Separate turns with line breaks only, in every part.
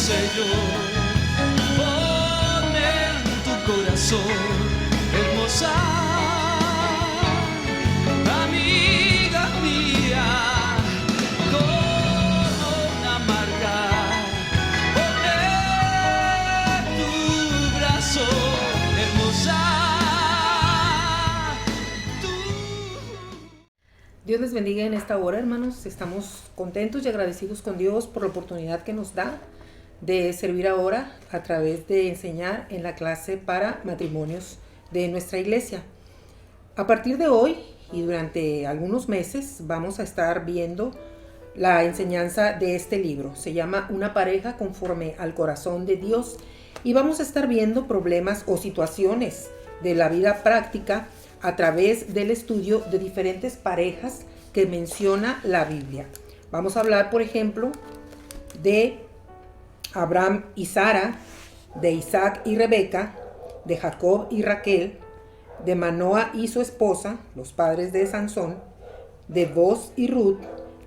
sello. Ponme en tu corazón, hermosa amiga mía, con una marca. Ponme tu brazo, hermosa tú.
Dios les bendiga en esta hora, hermanos. Estamos contentos y agradecidos con Dios por la oportunidad que nos da de servir ahora a través de enseñar en la clase para matrimonios de nuestra iglesia. A partir de hoy y durante algunos meses vamos a estar viendo la enseñanza de este libro. Se llama Una pareja conforme al corazón de Dios, y vamos a estar viendo problemas o situaciones de la vida práctica a través del estudio de diferentes parejas que menciona la Biblia. Vamos a hablar, por ejemplo, de Abraham y Sara, de Isaac y Rebeca, de Jacob y Raquel, de Manoa y su esposa, los padres de Sansón, de Boz y Ruth,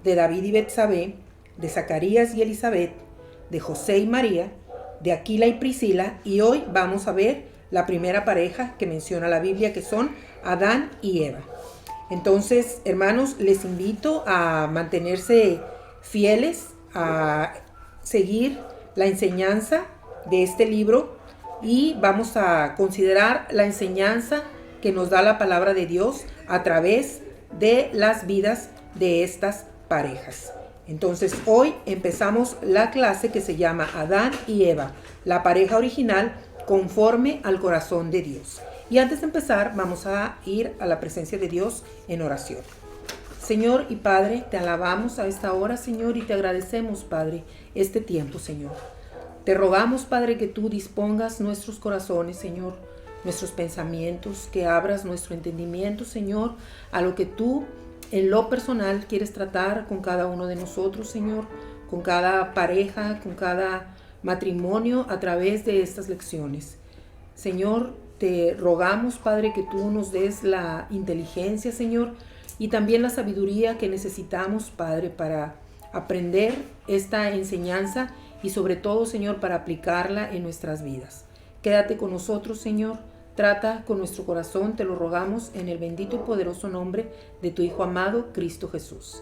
de David y Betsabé, de Zacarías y Elizabeth, de José y María, de Aquila y Priscila, y hoy vamos a ver la primera pareja que menciona la Biblia, que son Adán y Eva. Entonces, hermanos, les invito a mantenerse fieles, a seguir la enseñanza de este libro, y vamos a considerar la enseñanza que nos da la palabra de Dios a través de las vidas de estas parejas. Entonces, hoy empezamos la clase que se llama Adán y Eva, la pareja original conforme al corazón de Dios. Y antes de empezar, vamos a ir a la presencia de Dios en oración. Señor y Padre, te alabamos a esta hora, Señor, y te agradecemos, Padre, este tiempo, Señor. Te rogamos, Padre, que tú dispongas nuestros corazones, Señor, nuestros pensamientos, que abras nuestro entendimiento, Señor, a lo que tú en lo personal quieres tratar con cada uno de nosotros, Señor, con cada pareja, con cada matrimonio a través de estas lecciones. Señor, te rogamos, Padre, que tú nos des la inteligencia, Señor, y también la sabiduría que necesitamos, Padre, para aprender esta enseñanza y sobre todo, Señor, para aplicarla en nuestras vidas. Quédate con nosotros, Señor. Trata con nuestro corazón, te lo rogamos en el bendito y poderoso nombre de tu Hijo amado, Cristo Jesús.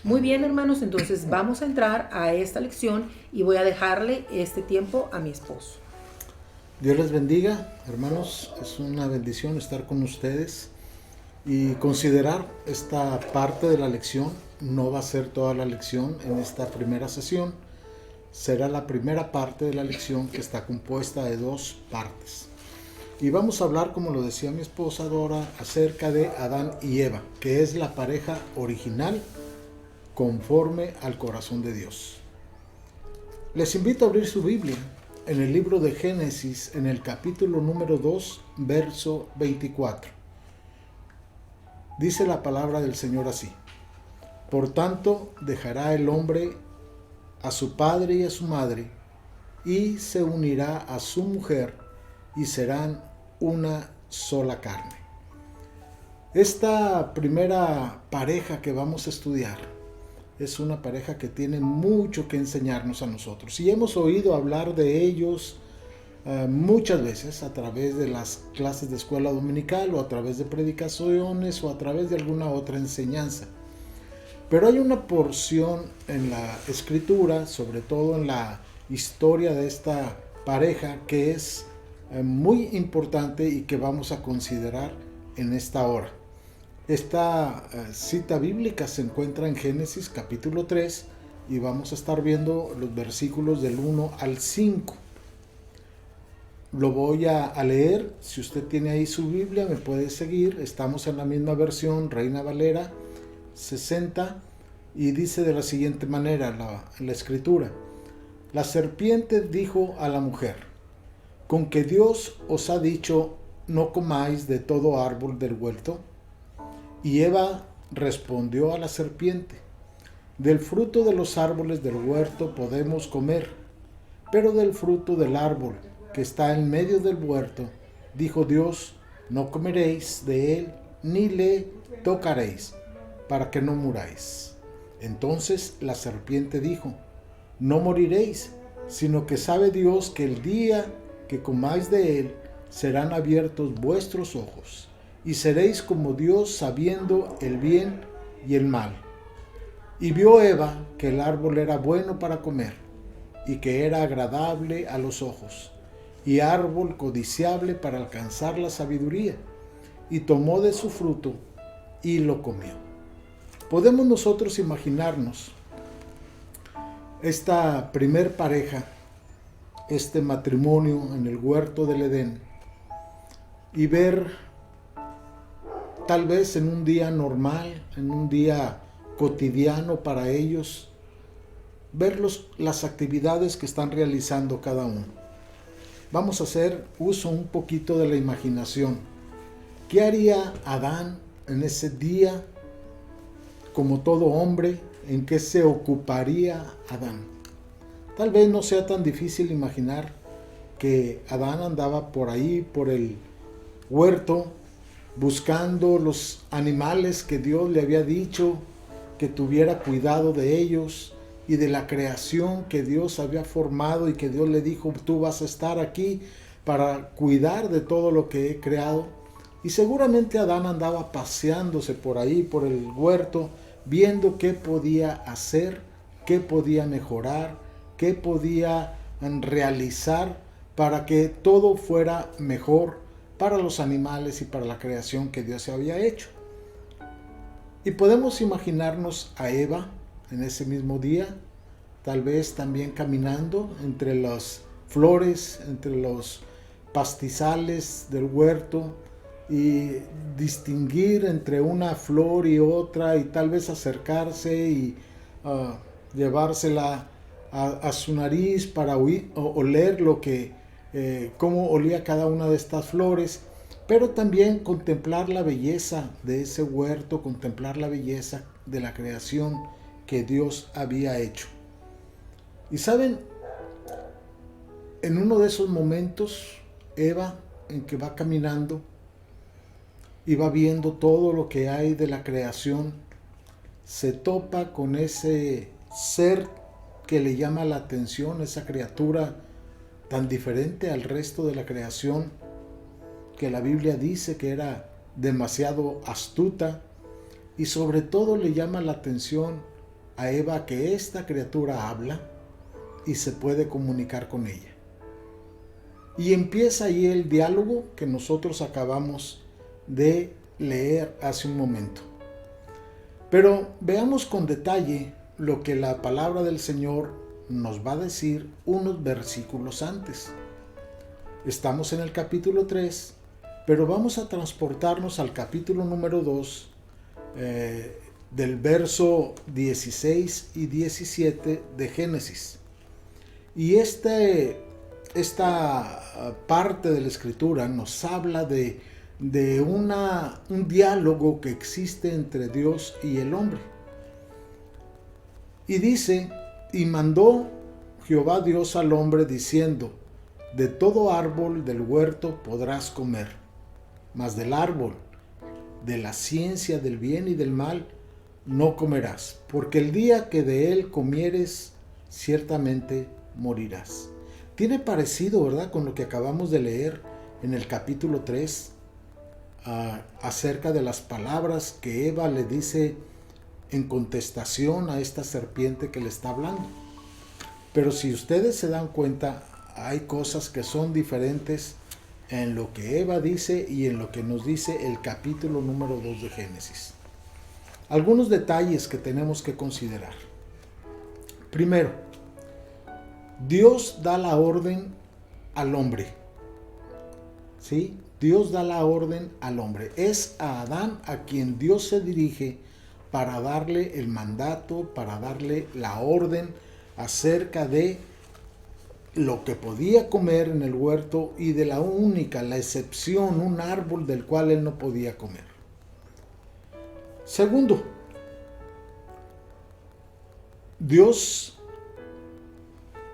Muy bien, hermanos, entonces vamos a entrar a esta lección y voy a dejarle este tiempo a mi esposo.
Dios les bendiga, hermanos. Es una bendición estar con ustedes y considerar esta parte de la lección. No va a ser toda la lección en esta primera sesión. Será la primera parte de la lección, que está compuesta de dos partes. Y vamos a hablar, como lo decía mi esposa Dora, acerca de Adán y Eva, que es la pareja original conforme al corazón de Dios. Les invito a abrir su Biblia en el libro de Génesis, en el capítulo número 2, verso 24. Dice la palabra del Señor así: Por tanto, dejará el hombre a su padre y a su madre, y se unirá a su mujer, y serán una sola carne. Esta primera pareja que vamos a estudiar es una pareja que tiene mucho que enseñarnos a nosotros, y hemos oído hablar de ellos muchas veces a través de las clases de escuela dominical, o a través de predicaciones, o a través de alguna otra enseñanza. Pero hay una porción en la escritura, sobre todo en la historia de esta pareja, que es muy importante y que vamos a considerar en esta hora. Esta cita bíblica se encuentra en Génesis capítulo 3, y vamos a estar viendo los versículos del 1 al 5. Lo voy a leer. Si usted tiene ahí su Biblia, me puede seguir. Estamos en la misma versión, Reina Valera 60, y dice de la siguiente manera la escritura: La serpiente dijo a la mujer: ¿Con que Dios os ha dicho, no comáis de todo árbol del huerto? Y Eva respondió a la serpiente: Del fruto de los árboles del huerto podemos comer, pero del fruto del árbol que está en medio del huerto, dijo Dios, no comeréis de él, ni le tocaréis, para que no muráis. Entonces la serpiente dijo: No moriréis, sino que sabe Dios que el día que comáis de él serán abiertos vuestros ojos, y seréis como Dios sabiendo el bien y el mal. Y vio Eva que el árbol era bueno para comer, y que era agradable a los ojos, y árbol codiciable para alcanzar la sabiduría, y tomó de su fruto y lo comió. Podemos nosotros imaginarnos esta primer pareja, este matrimonio en el huerto del Edén, y ver tal vez en un día normal, en un día cotidiano para ellos, ver las actividades que están realizando cada uno. Vamos a hacer uso un poquito de la imaginación. ¿Qué haría Adán en ese día como todo hombre? ¿En qué se ocuparía Adán? Tal vez no sea tan difícil imaginar que Adán andaba por ahí, por el huerto, buscando los animales que Dios le había dicho que tuviera cuidado de ellos, y de la creación que Dios había formado y que Dios le dijo: tú vas a estar aquí para cuidar de todo lo que he creado. Y seguramente Adán andaba paseándose por ahí, por el huerto, viendo qué podía hacer, qué podía mejorar, qué podía realizar para que todo fuera mejor para los animales y para la creación que Dios había hecho. Y podemos imaginarnos a Eva en ese mismo día, tal vez también caminando entre las flores, entre los pastizales del huerto, y distinguir entre una flor y otra, y tal vez acercarse y llevársela a su nariz para oler lo que, cómo olía cada una de estas flores, pero también contemplar la belleza de ese huerto, contemplar la belleza de la creación que Dios había hecho. Y saben, en uno de esos momentos, Eva, en que va caminando y va viendo todo lo que hay de la creación, se topa con ese ser que le llama la atención, esa criatura tan diferente al resto de la creación, que la Biblia dice que era demasiado astuta, y sobre todo le llama la atención a Eva que esta criatura habla y se puede comunicar con ella. Y empieza ahí el diálogo que nosotros acabamos de leer hace un momento. Pero veamos con detalle lo que la palabra del Señor nos va a decir unos versículos antes. Estamos en el capítulo 3, pero vamos a transportarnos al capítulo número 2, del verso 16 y 17 de Génesis. Y esta parte de la escritura nos habla de un diálogo que existe entre Dios y el hombre. Y dice: y mandó Jehová Dios al hombre diciendo: de todo árbol del huerto podrás comer, mas del árbol de la ciencia del bien y del mal no comerás, porque el día que de él comieres, ciertamente morirás. Tiene parecido, ¿verdad?, con lo que acabamos de leer en el capítulo 3, acerca de las palabras que Eva le dice en contestación a esta serpiente que le está hablando. Pero si ustedes se dan cuenta, hay cosas que son diferentes en lo que Eva dice y en lo que nos dice el capítulo número 2 de Génesis. Algunos detalles que tenemos que considerar. Primero, Dios da la orden al hombre. ¿Sí? Dios da la orden al hombre. Es a Adán a quien Dios se dirige para darle el mandato, para darle la orden acerca de lo que podía comer en el huerto y de la excepción, un árbol del cual él no podía comer. Segundo, Dios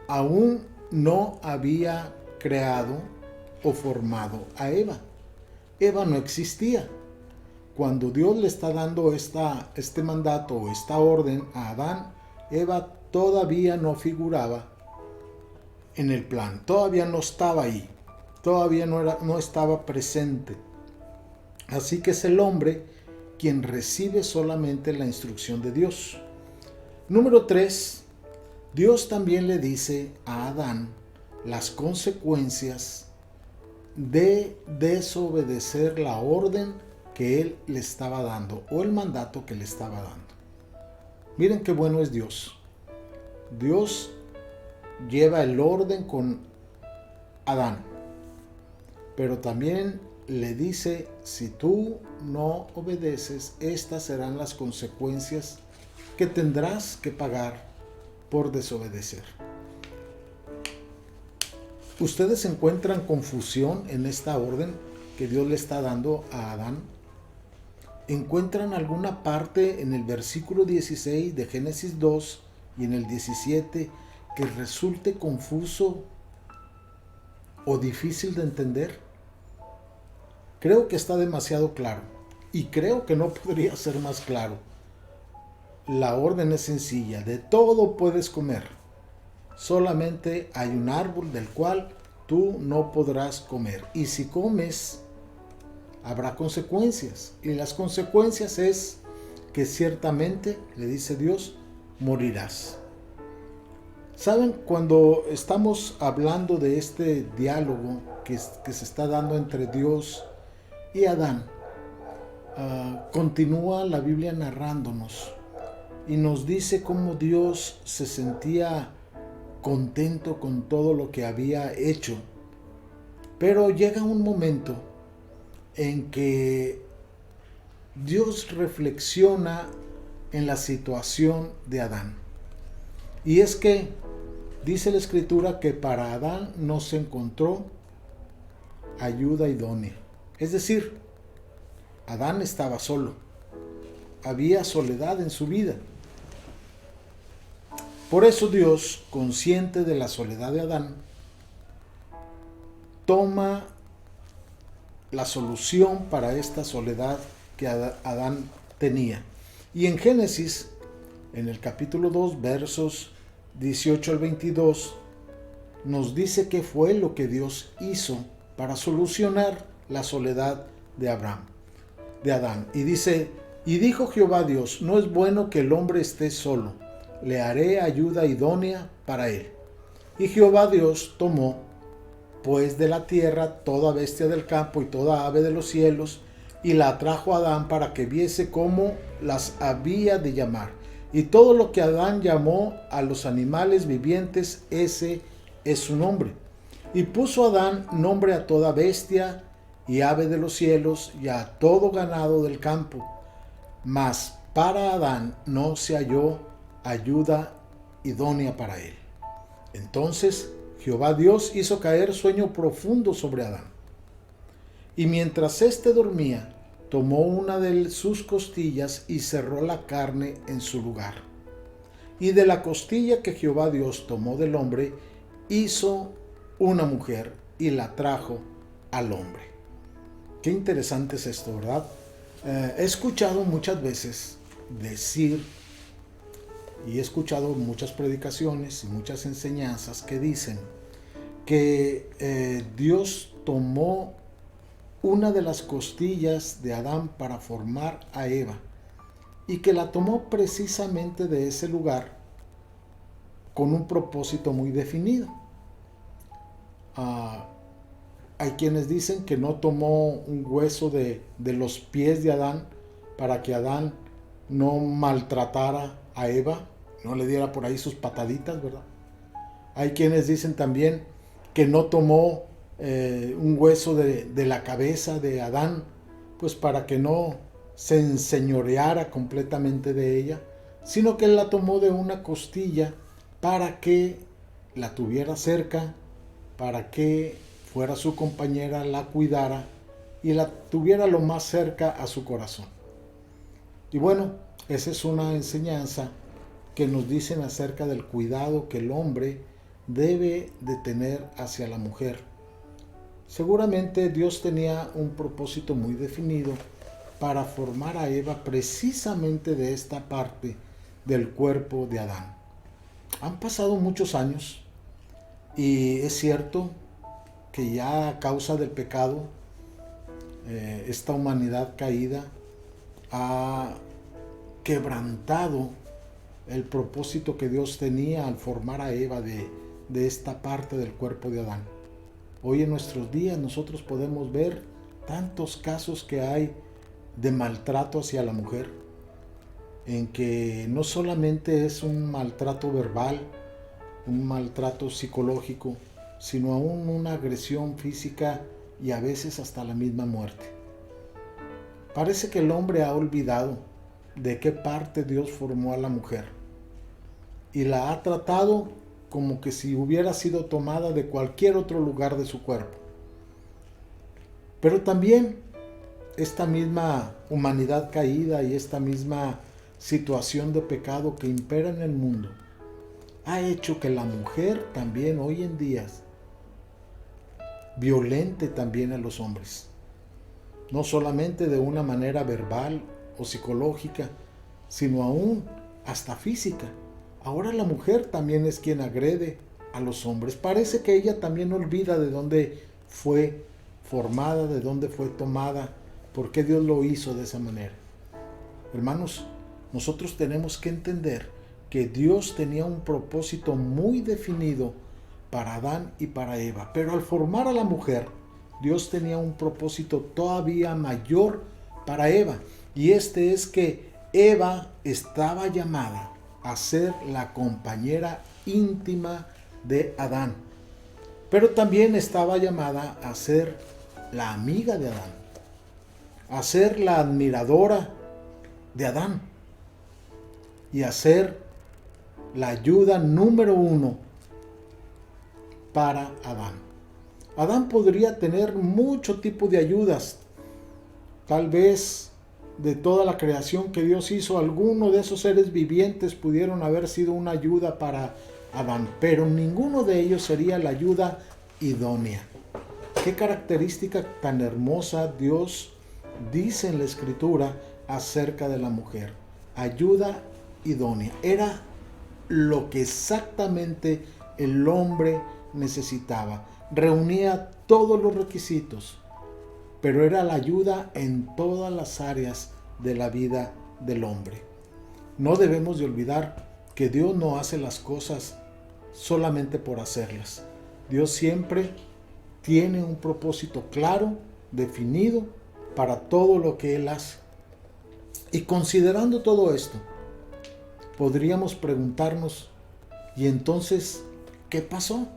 aún no había creado o formado a Eva. Eva no existía. Cuando Dios le está dando este mandato o esta orden a Adán, Eva todavía no figuraba en el plan, todavía no estaba ahí, todavía no estaba presente. Así que es el hombre quien recibe solamente la instrucción de Dios. Número 3, Dios también le dice a Adán las consecuencias de desobedecer la orden que él le estaba dando o el mandato que le estaba dando. Miren qué bueno es Dios. Dios lleva el orden con Adán, pero también le dice, si tú no obedeces, estas serán las consecuencias que tendrás que pagar por desobedecer. ¿Ustedes encuentran confusión en esta orden que Dios le está dando a Adán? ¿Encuentran alguna parte en el versículo 16 de Génesis 2 y en el 17 que resulte confuso o difícil de entender? Creo que está demasiado claro y creo que no podría ser más claro. La orden es sencilla, de todo puedes comer, solamente hay un árbol del cual tú no podrás comer, y si comes habrá consecuencias, y las consecuencias es que ciertamente, le dice Dios, morirás. ¿Saben? Cuando estamos hablando de este diálogo que se está dando entre Dios y Adán, continúa la Biblia narrándonos y nos dice cómo Dios se sentía contento con todo lo que había hecho. Pero llega un momento en que Dios reflexiona en la situación de Adán. Y es que dice la Escritura que para Adán no se encontró ayuda idónea. Es decir, Adán estaba solo. Había soledad en su vida. Por eso Dios, consciente de la soledad de Adán, toma la solución para esta soledad que Adán tenía. Y en Génesis, en el capítulo 2, versos 18 al 22, nos dice qué fue lo que Dios hizo para solucionar la soledad de Adán. Y dice, y dijo Jehová Dios, no es bueno que el hombre esté solo, le haré ayuda idónea para él. Y Jehová Dios tomó pues de la tierra toda bestia del campo y toda ave de los cielos, y la trajo a Adán para que viese cómo las había de llamar. Y todo lo que Adán llamó a los animales vivientes, ese es su nombre. Y puso Adán nombre a toda bestia y ave de los cielos y a todo ganado del campo. Mas para Adán no se halló ayuda idónea para él. Entonces Jehová Dios hizo caer sueño profundo sobre Adán. Y mientras éste dormía, tomó una de sus costillas y cerró la carne en su lugar. Y de la costilla que Jehová Dios tomó del hombre, hizo una mujer y la trajo al hombre. Qué interesante es esto, ¿verdad? He escuchado muchas veces decir, y he escuchado muchas predicaciones y muchas enseñanzas que dicen que Dios tomó una de las costillas de Adán para formar a Eva, y que la tomó precisamente de ese lugar con un propósito muy definido. Hay quienes dicen que no tomó un hueso de los pies de Adán para que Adán no maltratara a Eva, no le diera por ahí sus pataditas, ¿verdad? Hay quienes dicen también que no tomó un hueso de la cabeza de Adán, pues para que no se enseñoreara completamente de ella, sino que él la tomó de una costilla para que la tuviera cerca, para que fuera su compañera, la cuidara y la tuviera lo más cerca a su corazón. Y bueno, esa es una enseñanza que nos dicen acerca del cuidado que el hombre debe de tener hacia la mujer. Seguramente Dios tenía un propósito muy definido para formar a Eva precisamente de esta parte del cuerpo de Adán. Han pasado muchos años Y es cierto que ya a causa del pecado, esta humanidad caída ha quebrantado el propósito que Dios tenía al formar a Eva de esta parte del cuerpo de Adán. Hoy en nuestros días nosotros podemos ver tantos casos que hay de maltrato hacia la mujer, en que no solamente es un maltrato verbal, un maltrato psicológico, sino aún una agresión física y a veces hasta la misma muerte. Parece que el hombre ha olvidado de qué parte Dios formó a la mujer y la ha tratado como que si hubiera sido tomada de cualquier otro lugar de su cuerpo. Pero también esta misma humanidad caída y esta misma situación de pecado que impera en el mundo ha hecho que la mujer también hoy en día violente también a los hombres, no solamente de una manera verbal o psicológica, sino aún hasta física. Ahora la mujer también es quien agrede a los hombres. Parece que ella también olvida de dónde fue formada, de dónde fue tomada, por qué Dios lo hizo de esa manera. Hermanos, nosotros tenemos que entender que Dios tenía un propósito muy definido para Adán y para Eva, pero al formar a la mujer, Dios tenía un propósito todavía mayor para Eva, y este es que Eva estaba llamada a ser la compañera íntima de Adán, pero también estaba llamada a ser la amiga de Adán, a ser la admiradora de Adán y a ser la ayuda número 1 para Adán. Adán podría tener mucho tipo de ayudas. Tal vez de toda la creación que Dios hizo, alguno de esos seres vivientes pudieron haber sido una ayuda para Adán, pero ninguno de ellos sería la ayuda idónea. Qué característica tan hermosa Dios dice en la Escritura acerca de la mujer. Ayuda idónea. Era lo que exactamente el hombre necesitaba. Reunía todos los requisitos, pero era la ayuda en todas las áreas de la vida del hombre. No debemos de olvidar que Dios no hace las cosas solamente por hacerlas. Dios siempre tiene un propósito claro, definido para todo lo que Él hace. Y considerando todo esto, podríamos preguntarnos, ¿y entonces qué pasó?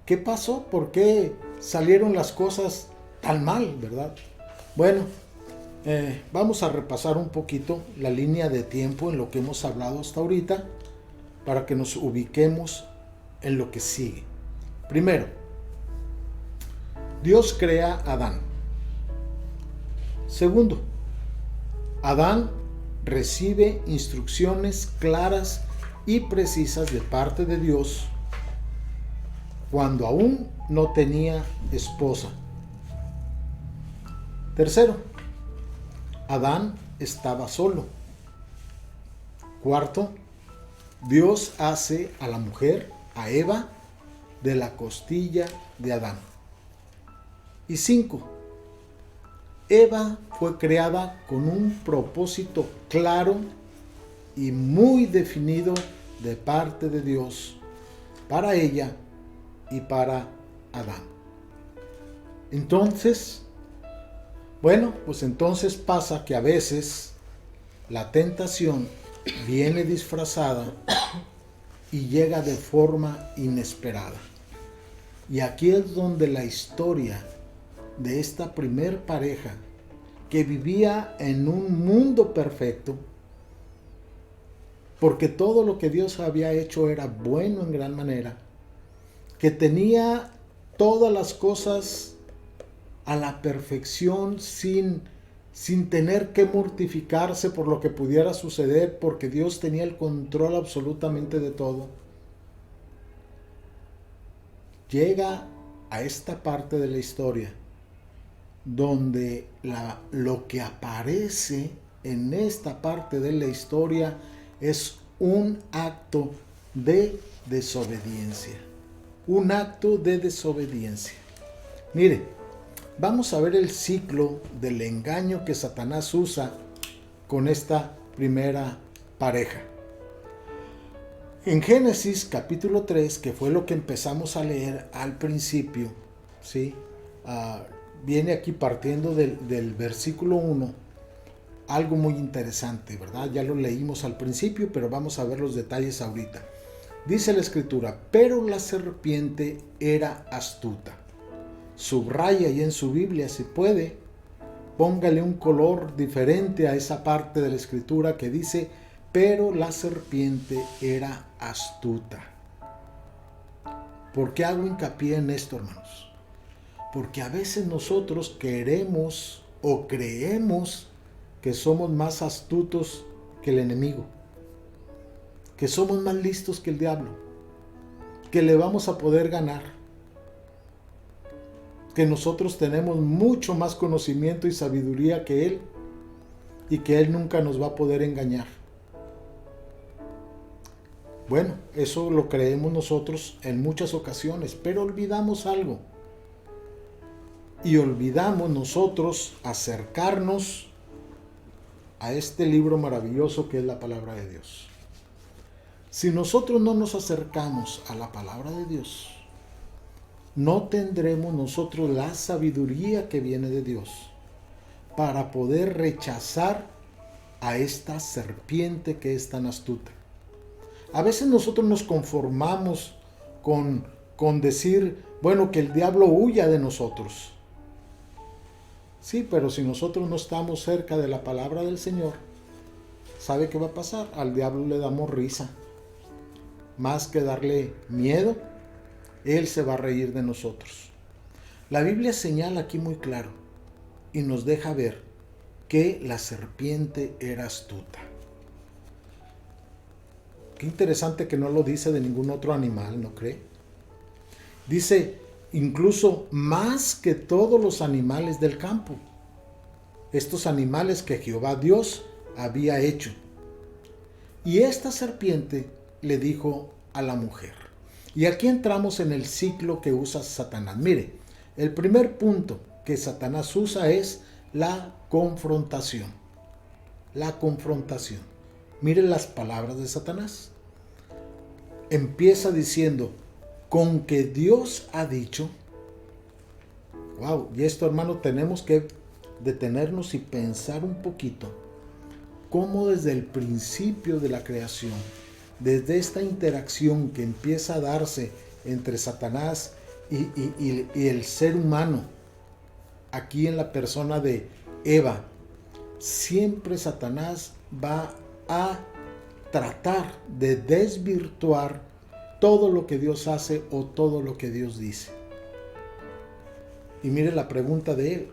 ¿Qué pasó? ¿Por qué salieron las cosas tan mal, verdad? Bueno, vamos a repasar un poquito la línea de tiempo en lo que hemos hablado hasta ahorita para que nos ubiquemos en lo que sigue. Primero, Dios crea a Adán. Segundo, Adán recibe instrucciones claras y precisas de parte de Dios cuando aún no tenía esposa. Tercero, Adán estaba solo. Cuarto, Dios hace a la mujer, a Eva, de la costilla de Adán. Y 5, Eva fue creada con un propósito claro y muy definido de parte de Dios para ella y para Adán. Entonces, entonces pasa que a veces la tentación viene disfrazada y llega de forma inesperada. Y aquí es donde la historia de esta primer pareja que vivía en un mundo perfecto, porque todo lo que Dios había hecho era bueno en gran manera, que tenía todas las cosas a la perfección sin tener que mortificarse por lo que pudiera suceder, porque Dios tenía el control absolutamente de todo. Llega a esta parte de la historia donde lo que aparece en esta parte de la historia es un acto de desobediencia. un acto de desobediencia. Mire, vamos a ver el ciclo del engaño que Satanás usa con esta primera pareja. En Génesis capítulo 3, que fue lo que empezamos a leer al principio, ¿sí? Viene aquí partiendo del versículo 1, algo muy interesante, ¿verdad? Ya lo leímos al principio, pero vamos a ver los detalles ahorita. Dice la escritura, pero la serpiente era astuta. Subraya ahí en su Biblia si puede, póngale un color diferente a esa parte de la escritura que dice, pero la serpiente era astuta. ¿Por qué hago hincapié en esto, hermanos? Porque a veces nosotros queremos o creemos que somos más astutos que el enemigo, que somos más listos que el diablo, que le vamos a poder ganar, que nosotros tenemos mucho más conocimiento y sabiduría que él y que él nunca nos va a poder engañar. Bueno, eso lo creemos nosotros en muchas ocasiones, pero olvidamos algo. Y olvidamos nosotros acercarnos a este libro maravilloso que es la palabra de Dios. Si nosotros no nos acercamos a la palabra de Dios, no tendremos nosotros la sabiduría que viene de Dios para poder rechazar a esta serpiente que es tan astuta. A veces nosotros nos conformamos con decir, bueno, que el diablo huya de nosotros. Sí, pero si nosotros no estamos cerca de la palabra del Señor, ¿sabe qué va a pasar? Al diablo le damos risa. Más que darle miedo, él se va a reír de nosotros. La Biblia señala aquí muy claro y nos deja ver que la serpiente era astuta. Qué interesante que no lo dice de ningún otro animal, ¿no cree? Dice, incluso más que todos los animales del campo. Estos animales que Jehová Dios había hecho. Y esta serpiente le dijo a la mujer. Y aquí entramos en el ciclo que usa Satanás. Mire, el primer punto que Satanás usa es la confrontación. La confrontación. Mire las palabras de Satanás. Empieza diciendo, con que Dios ha dicho. Wow, y esto, hermano, tenemos que detenernos y pensar un poquito cómo desde el principio de la creación, desde esta interacción que empieza a darse entre Satanás y el ser humano, aquí en la persona de Eva, siempre Satanás va a tratar de desvirtuar todo lo que Dios hace o todo lo que Dios dice. Y mire la pregunta de él,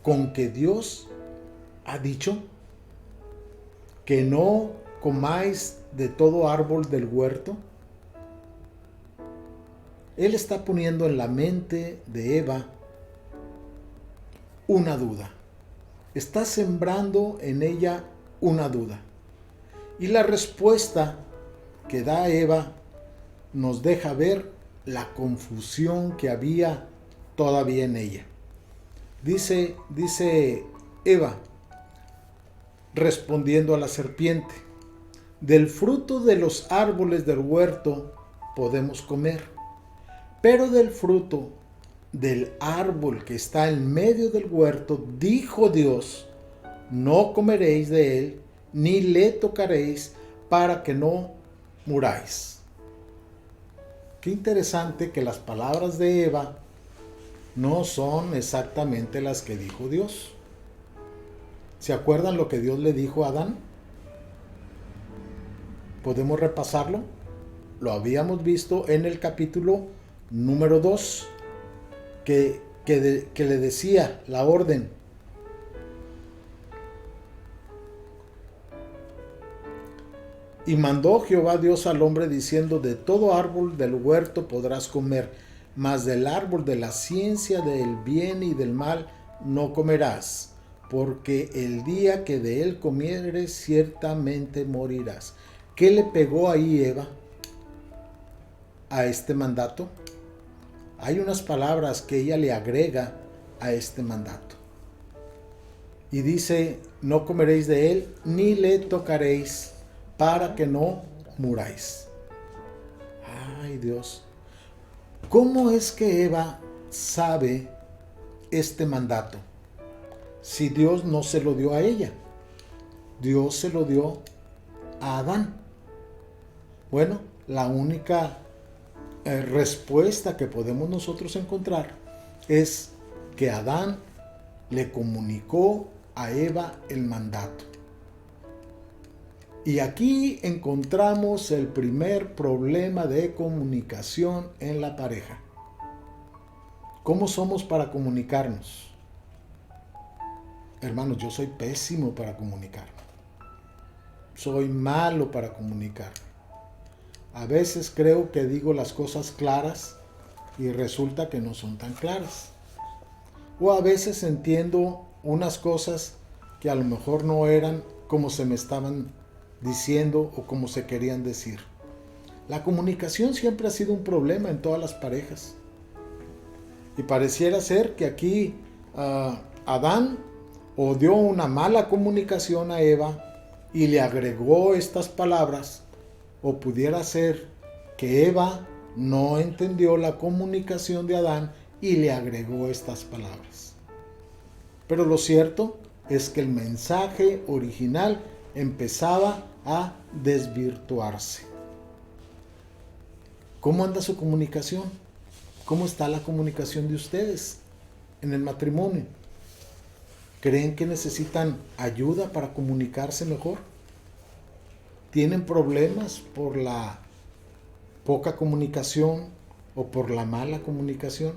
¿con que Dios ha dicho que no comáis de todo árbol del huerto? Él está poniendo en la mente de Eva una duda. Está sembrando en ella una duda. Y la respuesta que da Eva nos deja ver la confusión que había todavía en ella. Dice Eva, respondiendo a la serpiente, del fruto de los árboles del huerto podemos comer, pero del fruto del árbol que está en medio del huerto, dijo Dios, no comeréis de él, ni le tocaréis, para que no muráis. Qué interesante que las palabras de Eva no son exactamente las que dijo Dios. ¿Se acuerdan lo que Dios le dijo a Adán? ¿Podemos repasarlo? Lo habíamos visto en el capítulo número 2, que le decía la orden. Y mandó Jehová Dios al hombre diciendo, de todo árbol del huerto podrás comer, mas del árbol de la ciencia del bien y del mal no comerás, porque el día que de él comieres ciertamente morirás. ¿Qué le pegó ahí Eva a este mandato? hay unas palabras que ella le agrega a este mandato. Y dice, no comeréis de él, ni le tocaréis, para que no muráis. Ay, Dios. ¿Cómo es que Eva sabe este mandato? Si Dios no se lo dio a ella, Dios se lo dio a Adán. Bueno, la única respuesta que podemos nosotros encontrar es que Adán le comunicó a Eva el mandato. Y aquí encontramos el primer problema de comunicación en la pareja. ¿Cómo somos para comunicarnos? Hermanos, yo soy pésimo para comunicarme. Soy malo para comunicarme. A veces creo que digo las cosas claras y resulta que no son tan claras. O a veces entiendo unas cosas que a lo mejor no eran como se me estaban diciendo o como se querían decir. La comunicación siempre ha sido un problema en todas las parejas. Y pareciera ser que aquí Adán o dio una mala comunicación a Eva y le agregó estas palabras, o pudiera ser que Eva no entendió la comunicación de Adán y le agregó estas palabras. Pero lo cierto es que el mensaje original empezaba a desvirtuarse. ¿Cómo anda su comunicación? ¿Cómo está la comunicación de ustedes en el matrimonio? ¿Creen que necesitan ayuda para comunicarse mejor? ¿Tienen problemas por la poca comunicación o por la mala comunicación?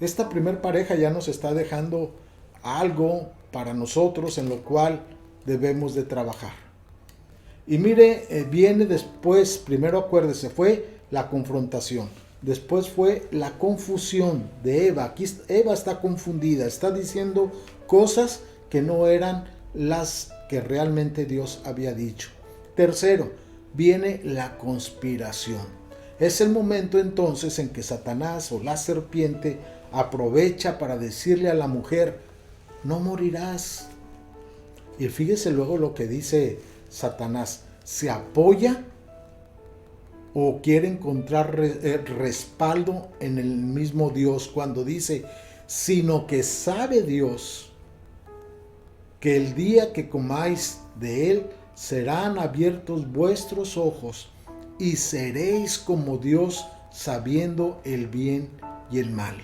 Esta primer pareja ya nos está dejando algo para nosotros en lo cual debemos de trabajar. Y mire, viene después, primero acuérdese, fue la confrontación. Después fue la confusión de Eva. Aquí Eva está confundida, está diciendo cosas que no eran las que realmente Dios había dicho. Tercero, viene la conspiración. Es el momento entonces en que Satanás o la serpiente aprovecha para decirle a la mujer, no morirás. Y fíjese luego lo que dice Satanás, se apoya o quiere encontrar respaldo en el mismo Dios cuando dice, sino que sabe Dios que el día que comáis de él serán abiertos vuestros ojos y seréis como Dios sabiendo el bien y el mal.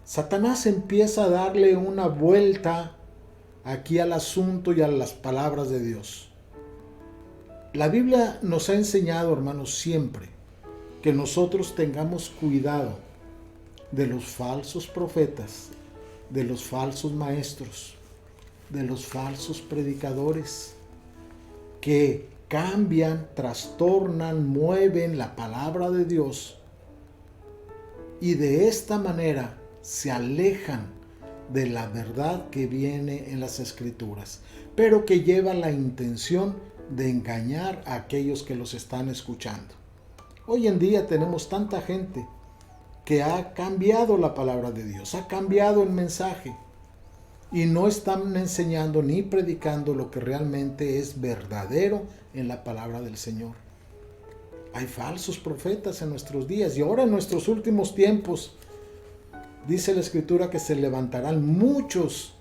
Satanás empieza a darle una vuelta aquí al asunto y a las palabras de Dios. La Biblia nos ha enseñado, hermanos, siempre que nosotros tengamos cuidado de los falsos profetas, de los falsos maestros, de los falsos predicadores que cambian, trastornan, mueven la palabra de Dios y de esta manera se alejan de la verdad que viene en las Escrituras, pero que lleva la intención de engañar a aquellos que los están escuchando. Hoy en día tenemos tanta gente que ha cambiado la palabra de Dios, ha cambiado el mensaje y no están enseñando ni predicando lo que realmente es verdadero en la palabra del Señor. Hay falsos profetas en nuestros días y ahora en nuestros últimos tiempos dice la Escritura que se levantarán muchos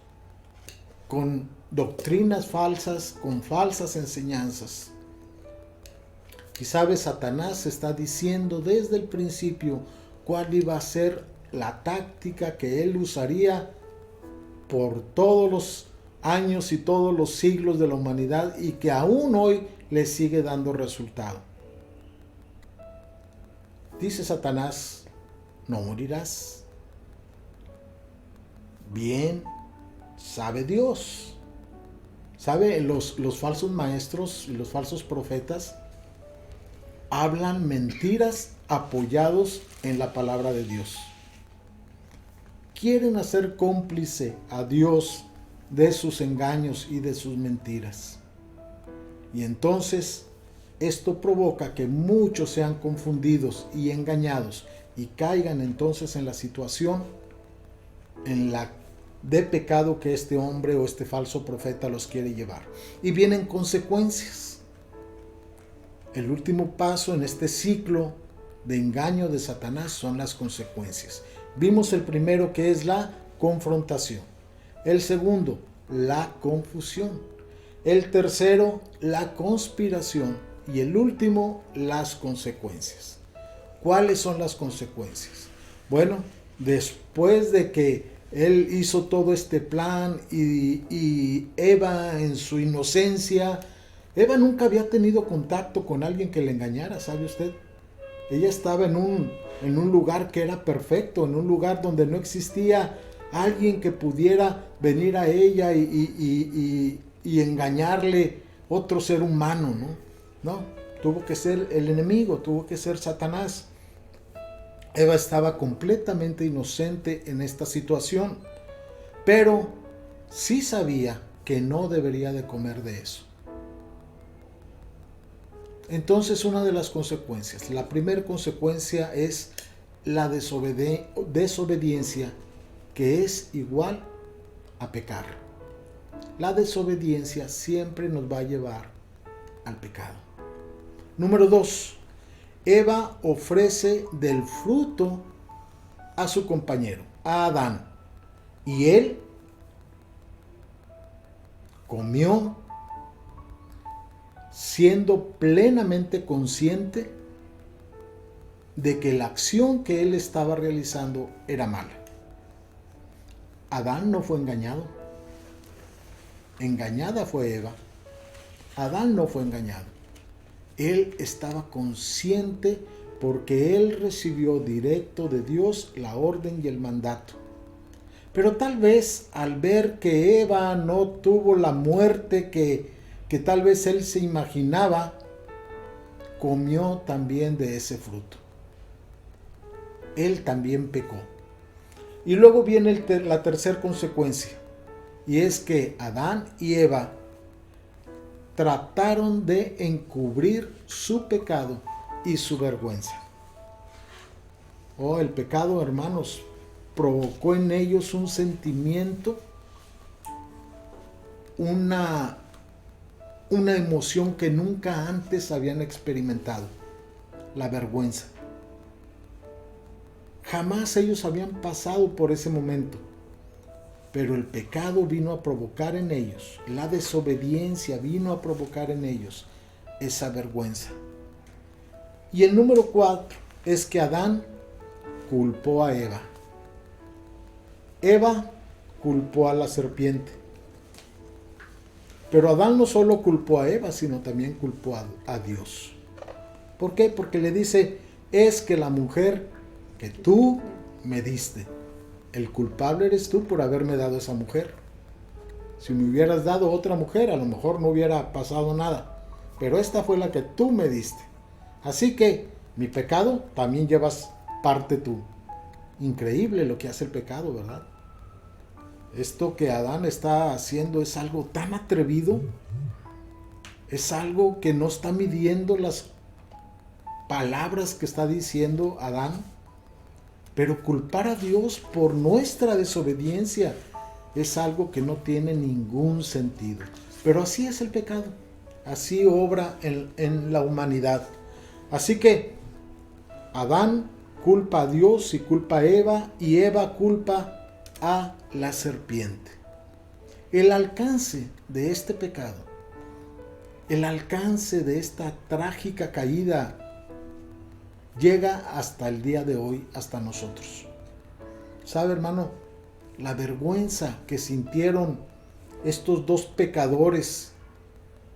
con doctrinas falsas, con falsas enseñanzas. Y sabe, Satanás está diciendo desde el principio cuál iba a ser la táctica que él usaría por todos los años y todos los siglos de la humanidad y que aún hoy le sigue dando resultado. Dice Satanás, no morirás. Bien, sabe Dios. ¿Sabe? Los falsos maestros y los falsos profetas hablan mentiras apoyados en la palabra de Dios. Quieren hacer cómplice a Dios de sus engaños y de sus mentiras. Y entonces Esto provoca que muchos sean confundidos y engañados y caigan entonces en la situación de pecado que este hombre o este falso profeta los quiere llevar. Y vienen consecuencias. El último paso en este ciclo de engaño de Satanás son las consecuencias. Vimos el primero, que es la confrontación. El segundo, la confusión. El tercero, la conspiración. Y el último, las consecuencias. ¿Cuáles son las consecuencias? Bueno, después de que él hizo todo este plan y Eva, en su inocencia, Eva nunca había tenido contacto con alguien que le engañara, ¿sabe usted? Ella estaba en un lugar que era perfecto, en un lugar donde no existía alguien que pudiera venir a ella y engañarle, otro ser humano, ¿no? No, tuvo que ser el enemigo, tuvo que ser Satanás. Eva estaba completamente inocente en esta situación, pero sí sabía que no debería de comer de eso. Entonces, una de las consecuencias, la primera consecuencia es la desobediencia, que es igual a pecar. La desobediencia siempre nos va a llevar al pecado. Número 2. Eva ofrece del fruto a su compañero, a Adán, y él comió siendo plenamente consciente de que la acción que él estaba realizando era mala. Adán no fue engañado. Engañada fue Eva. Adán no fue engañado. Él estaba consciente porque él recibió directo de Dios la orden y el mandato. Pero tal vez al ver que Eva no tuvo la muerte que tal vez él se imaginaba, comió también de ese fruto. Él también pecó. Y luego viene la tercera consecuencia, y es que Adán y Eva trataron de encubrir su pecado y su vergüenza. Oh, el pecado, hermanos, provocó en ellos un sentimiento, una emoción que nunca antes habían experimentado, la vergüenza. Jamás ellos habían pasado por ese momento, pero el pecado vino a provocar en ellos, la desobediencia vino a provocar en ellos esa vergüenza. Y el número 4 es que Adán culpó a Eva. Eva culpó a la serpiente. Pero Adán no solo culpó a Eva, sino también culpó a Dios. ¿Por qué? Porque le dice, es que la mujer que tú me diste, el culpable eres tú por haberme dado esa mujer. Si me hubieras dado otra mujer, a lo mejor no hubiera pasado nada. Pero esta fue la que tú me diste. Así que mi pecado también llevas parte tú. Increíble lo que hace el pecado, ¿verdad? Esto que Adán está haciendo es algo tan atrevido, es algo que no está midiendo las palabras que está diciendo Adán, pero culpar a Dios por nuestra desobediencia es algo que no tiene ningún sentido. Pero así es el pecado, así obra en la humanidad. Así que Adán culpa a Dios y culpa a Eva, y Eva culpa a la serpiente. El alcance de este pecado, el alcance de esta trágica caída llega hasta el día de hoy, hasta nosotros. ¿Sabe, hermano? La vergüenza que sintieron estos dos pecadores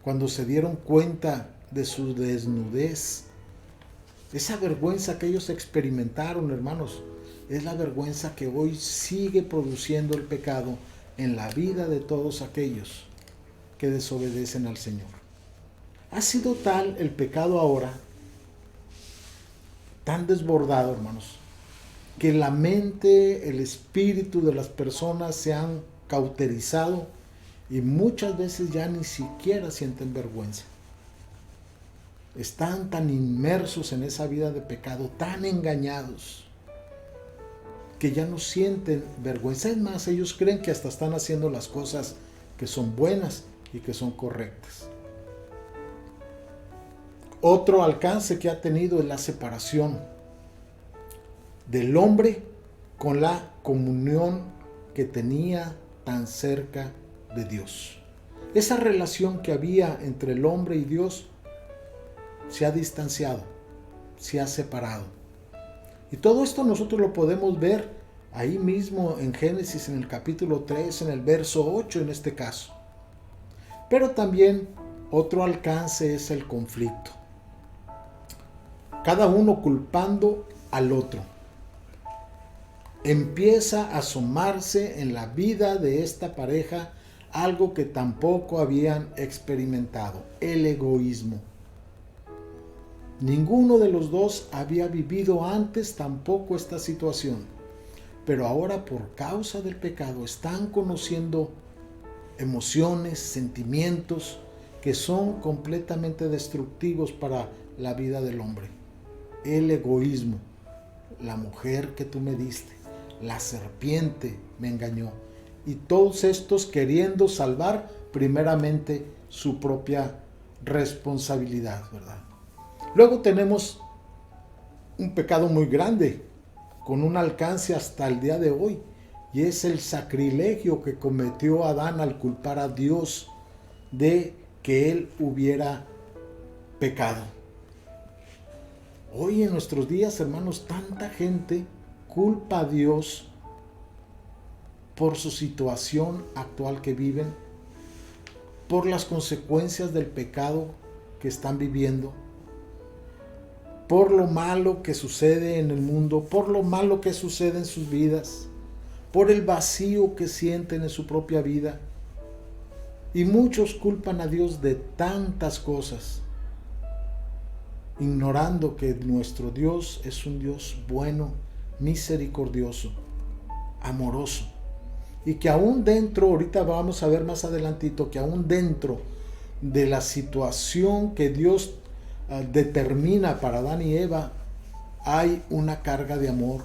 cuando se dieron cuenta de su desnudez, esa vergüenza que ellos experimentaron, hermanos, es la vergüenza que hoy sigue produciendo el pecado en la vida de todos aquellos que desobedecen al Señor. Ha sido tal el pecado ahora, tan desbordado, hermanos, que la mente, el espíritu de las personas se han cauterizado y muchas veces ya ni siquiera sienten vergüenza. están tan inmersos en esa vida de pecado, tan engañados, que ya no sienten vergüenza. Es más, ellos creen que hasta están haciendo las cosas que son buenas y que son correctas. Otro alcance que ha tenido es la separación del hombre con la comunión que tenía tan cerca de Dios. Esa relación que había entre el hombre y Dios se ha distanciado, se ha separado. Y todo esto nosotros lo podemos ver ahí mismo en Génesis, en el capítulo 3, en el verso 8 en este caso. Pero también otro alcance es el conflicto. Cada uno culpando al otro. Empieza a asomarse en la vida de esta pareja algo que tampoco habían experimentado: el egoísmo. Ninguno de los dos había vivido antes tampoco esta situación, pero ahora por causa del pecado están conociendo emociones, sentimientos que son completamente destructivos para la vida del hombre. El egoísmo: la mujer que tú me diste, la serpiente me engañó, y todos estos queriendo salvar primeramente su propia responsabilidad, ¿verdad? Luego tenemos un pecado muy grande, con un alcance hasta el día de hoy, y es el sacrilegio que cometió Adán al culpar a Dios de que él hubiera pecado. Hoy en nuestros días, hermanos, tanta gente culpa a Dios por su situación actual que viven, por las consecuencias del pecado que están viviendo, por lo malo que sucede en el mundo, por lo malo que sucede en sus vidas, por el vacío que sienten en su propia vida. Y muchos culpan a Dios de tantas cosas, ignorando que nuestro Dios es un Dios bueno, misericordioso, amoroso, y que aún dentro, ahorita vamos a ver más adelantito, que aún dentro de la situación que Dios determina para Adán y Eva, hay una carga de amor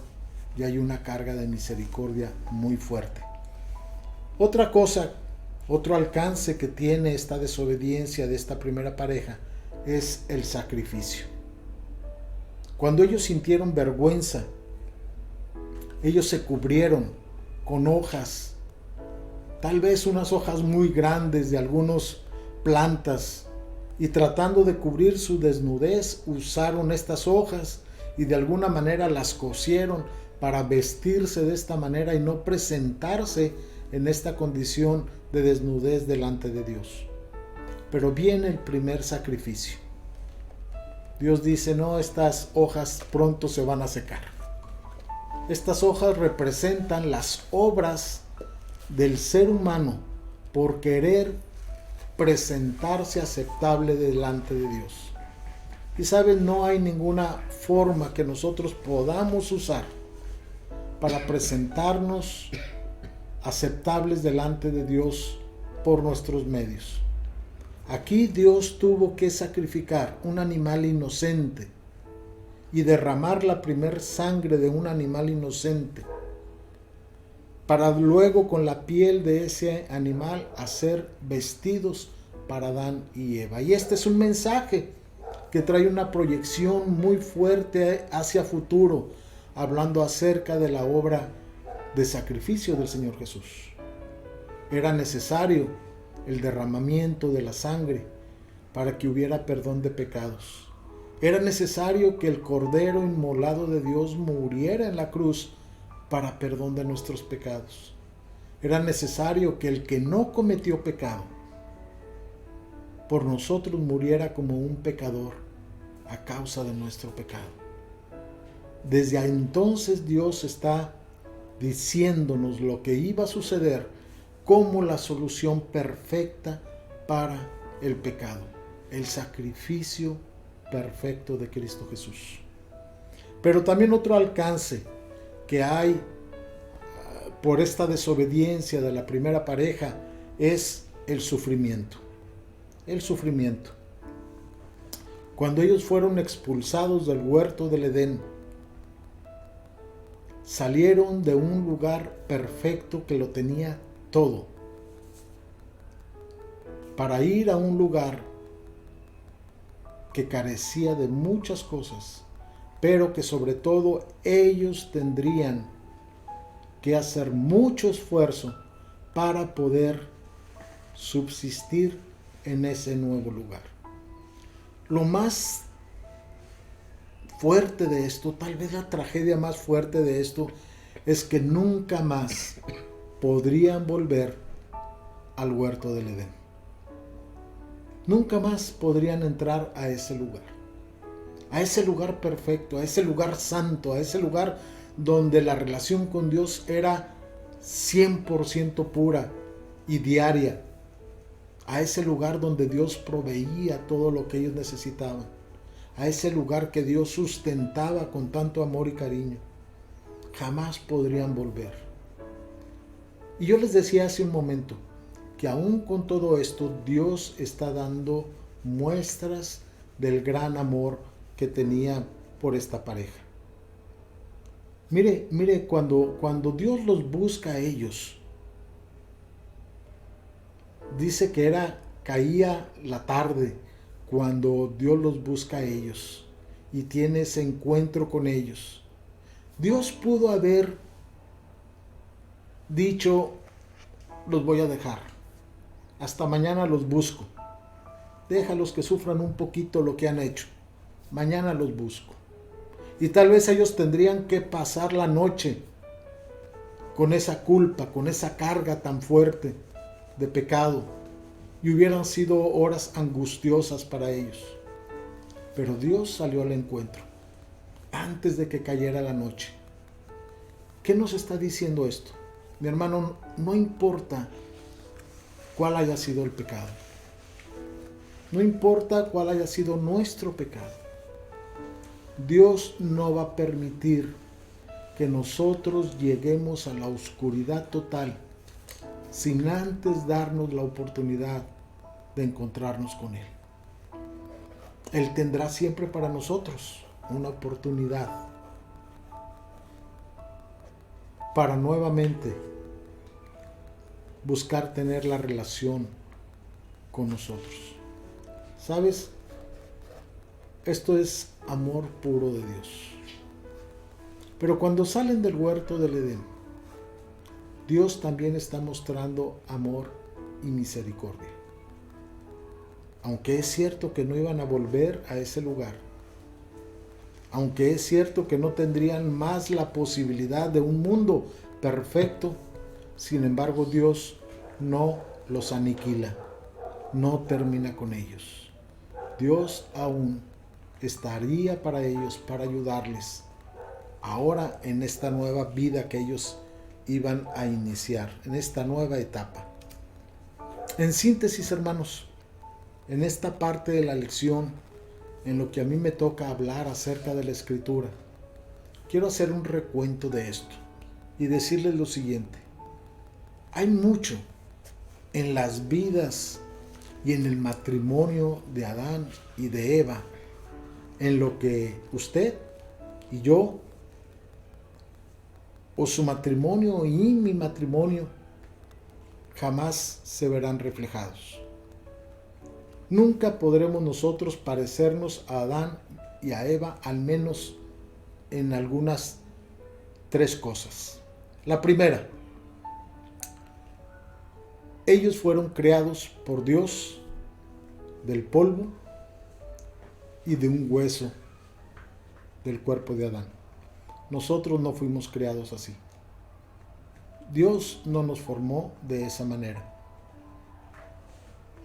y hay una carga de misericordia muy fuerte. Otra cosa, otro alcance que tiene esta desobediencia de esta primera pareja es el sacrificio. Cuando ellos sintieron vergüenza, ellos se cubrieron con hojas, tal vez unas hojas muy grandes de algunas plantas, y tratando de cubrir su desnudez, usaron estas hojas y de alguna manera las cosieron para vestirse de esta manera y no presentarse en esta condición de desnudez delante de Dios. Pero viene el primer sacrificio. Dios dice: no, estas hojas pronto se van a secar. Estas hojas representan las obras del ser humano por querer presentarse aceptable delante de Dios. Y saben, no hay ninguna forma que nosotros podamos usar para presentarnos aceptables delante de Dios por nuestros medios. Aquí Dios tuvo que sacrificar un animal inocente y derramar la primer sangre de un animal inocente, para luego con la piel de ese animal hacer vestidos para Adán y Eva. Y este es un mensaje que trae una proyección muy fuerte hacia futuro, hablando acerca de la obra de sacrificio del Señor Jesús. Era necesario el derramamiento de la sangre para que hubiera perdón de pecados. Era necesario que el Cordero inmolado de Dios muriera en la cruz para perdón de nuestros pecados. Era necesario que el que no cometió pecado por nosotros muriera como un pecador a causa de nuestro pecado. Desde entonces Dios está diciéndonos lo que iba a suceder como la solución perfecta para el pecado, el sacrificio perfecto de Cristo Jesús. Pero también otro alcance que hay por esta desobediencia de la primera pareja es el sufrimiento. El sufrimiento. Cuando ellos fueron expulsados del huerto del Edén, salieron de un lugar perfecto que lo tenía todo, para ir a un lugar que carecía de muchas cosas, pero que sobre todo ellos tendrían que hacer mucho esfuerzo para poder subsistir en ese nuevo lugar. Lo más fuerte de esto, tal vez la tragedia más fuerte de esto, es que nunca más podrían volver al huerto del Edén. Nunca más podrían entrar a ese lugar perfecto, a ese lugar santo, a ese lugar donde la relación con Dios era 100% pura y diaria, a ese lugar donde Dios proveía todo lo que ellos necesitaban, a ese lugar que Dios sustentaba con tanto amor y cariño. Jamás podrían volver. Y yo les decía hace un momento que aún con todo esto, Dios está dando muestras del gran amor que tenía por esta pareja. Mire, cuando Dios los busca a ellos, dice que caía la tarde cuando Dios los busca a ellos y tiene ese encuentro con ellos. Dios pudo haber dicho, los voy a dejar, hasta mañana los busco, déjalos que sufran un poquito lo que han hecho, mañana los busco. Y tal vez ellos tendrían que pasar la noche con esa culpa, con esa carga tan fuerte de pecado, y hubieran sido horas angustiosas para ellos. Pero Dios salió al encuentro antes de que cayera la noche. ¿Qué nos está diciendo esto? Mi hermano, no importa cuál haya sido el pecado, no importa cuál haya sido nuestro pecado, Dios no va a permitir que nosotros lleguemos a la oscuridad total sin antes darnos la oportunidad de encontrarnos con Él. Él tendrá siempre para nosotros una oportunidad para nuevamente buscar tener la relación con nosotros. ¿Sabes? Esto es amor puro de Dios. Pero cuando salen del huerto del Edén, Dios también está mostrando amor y misericordia. Aunque es cierto que no iban a volver a ese lugar, aunque es cierto que no tendrían más la posibilidad de un mundo perfecto, sin embargo Dios no los aniquila, no termina con ellos. Dios aún estaría para ellos, para ayudarles ahora en esta nueva vida que ellos iban a iniciar, en esta nueva etapa. En síntesis, hermanos, en esta parte de la lección, en lo que a mí me toca hablar acerca de la Escritura, quiero hacer un recuento de esto y decirles lo siguiente. Hay mucho en las vidas y en el matrimonio de Adán y de Eva, en lo que usted y yo, o su matrimonio y mi matrimonio, jamás se verán reflejados. Nunca podremos nosotros parecernos a Adán y a Eva, al menos en algunas 3 cosas. La primera, ellos fueron creados por Dios del polvo y de un hueso del cuerpo de Adán. Nosotros no fuimos creados así. Dios no nos formó de esa manera.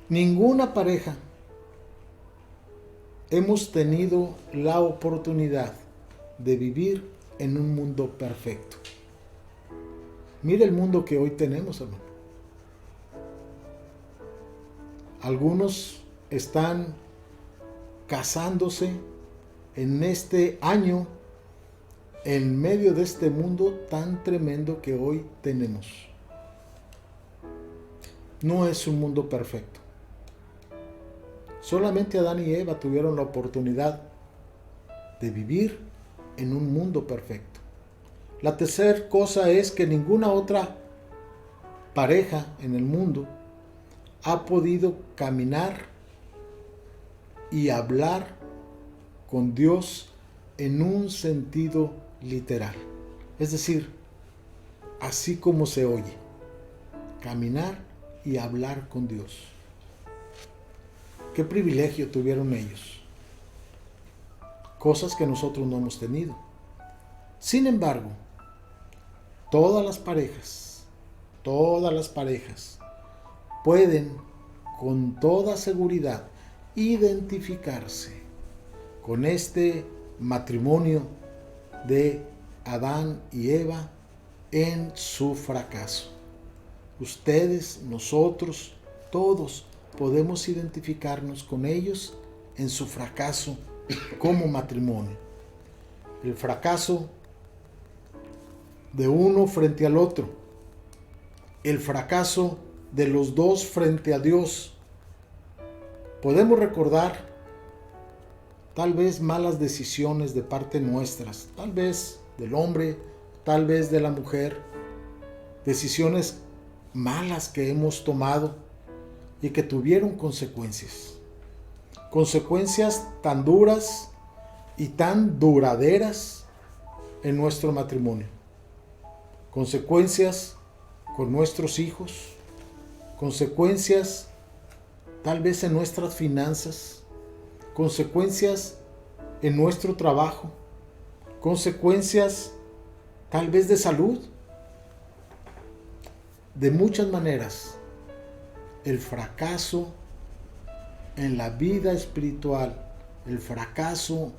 Ninguna pareja hemos tenido la oportunidad de vivir en un mundo perfecto. Mire el mundo que hoy tenemos, hermano. Algunos están casándose en este año en medio de este mundo tan tremendo que hoy tenemos. No es un mundo perfecto. Solamente Adán y Eva tuvieron la oportunidad de vivir en un mundo perfecto. La tercera cosa es que ninguna otra pareja en el mundo ha podido caminar y hablar con Dios en un sentido literal. Es decir, así como se oye, caminar y hablar con Dios. ¿Qué privilegio tuvieron ellos? Cosas que nosotros no hemos tenido. Sin embargo, todas las parejas pueden con toda seguridad identificarse con este matrimonio de Adán y Eva en su fracaso. Ustedes, nosotros, todos podemos identificarnos con ellos en su fracaso como matrimonio. El fracaso de uno frente al otro. El fracaso de los dos frente a Dios. Podemos recordar tal vez malas decisiones de parte nuestras, tal vez del hombre, tal vez de la mujer, decisiones malas que hemos tomado y que tuvieron consecuencias. Consecuencias tan duras y tan duraderas en nuestro matrimonio. Consecuencias con nuestros hijos, consecuencias tal vez en nuestras finanzas, consecuencias en nuestro trabajo, consecuencias tal vez de salud. De muchas maneras, el fracaso en la vida espiritual, el fracaso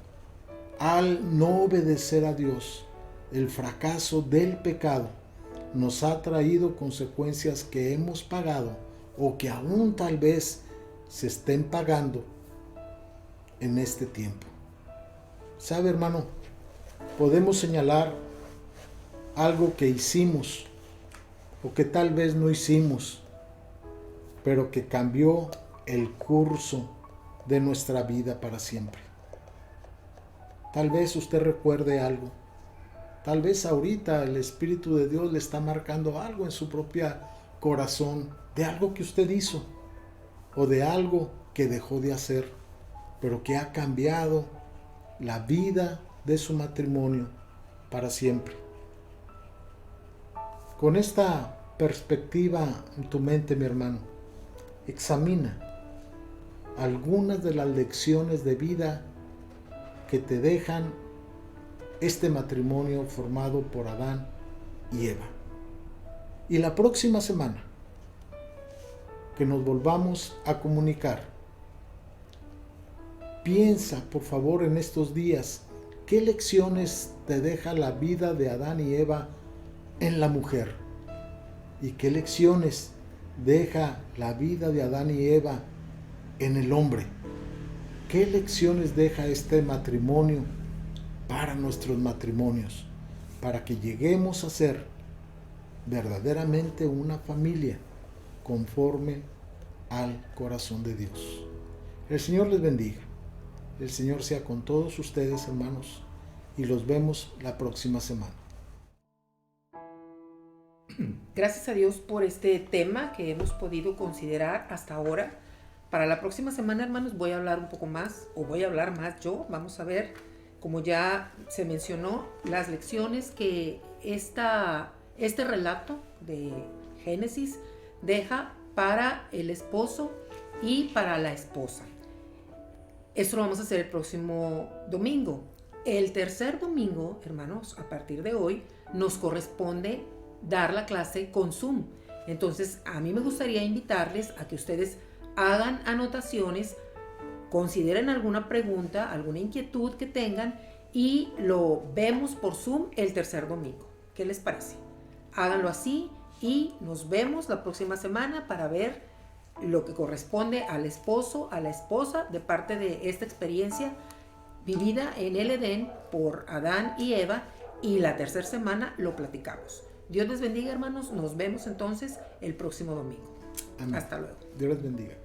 al no obedecer a Dios, el fracaso del pecado, nos ha traído consecuencias que hemos pagado o que aún tal vez se estén pagando en este tiempo. ¿Sabe, hermano? Podemos señalar algo que hicimos o que tal vez no hicimos, pero que cambió el curso de nuestra vida para siempre. Tal vez usted recuerde algo. Tal vez ahorita el Espíritu de Dios le está marcando algo en su propio corazón de algo que usted hizo o de algo que dejó de hacer, pero que ha cambiado la vida de su matrimonio para siempre. Con esta perspectiva en tu mente, mi hermano, examina algunas de las lecciones de vida que te dejan este matrimonio formado por Adán y Eva. Y la próxima semana que nos volvamos a comunicar, piensa por favor en estos días qué lecciones te deja la vida de Adán y Eva en la mujer y qué lecciones deja la vida de Adán y Eva en el hombre. ¿Qué lecciones deja este matrimonio para nuestros matrimonios? Para que lleguemos a ser verdaderamente una familia conforme al corazón de Dios. El Señor les bendiga. El Señor sea con todos ustedes, hermanos, y los vemos la próxima semana.
Gracias a Dios por este tema que hemos podido considerar hasta ahora. Para la próxima semana, hermanos, voy a hablar un poco más, o voy a hablar más yo. Vamos a ver, como ya se mencionó, las lecciones que este relato de Génesis deja para el esposo y para la esposa. Esto lo vamos a hacer el próximo domingo. El tercer domingo, hermanos, a partir de hoy, nos corresponde dar la clase con Zoom. Entonces, a mí me gustaría invitarles a que ustedes hagan anotaciones, consideren alguna pregunta, alguna inquietud que tengan y lo vemos por Zoom el tercer domingo. ¿Qué les parece? Háganlo así y nos vemos la próxima semana para ver lo que corresponde al esposo, a la esposa, de parte de esta experiencia vivida en el Edén por Adán y Eva, y la tercera semana lo platicamos. Dios les bendiga, hermanos. Nos vemos entonces el próximo domingo.
Amén.
Hasta luego.
Dios les bendiga.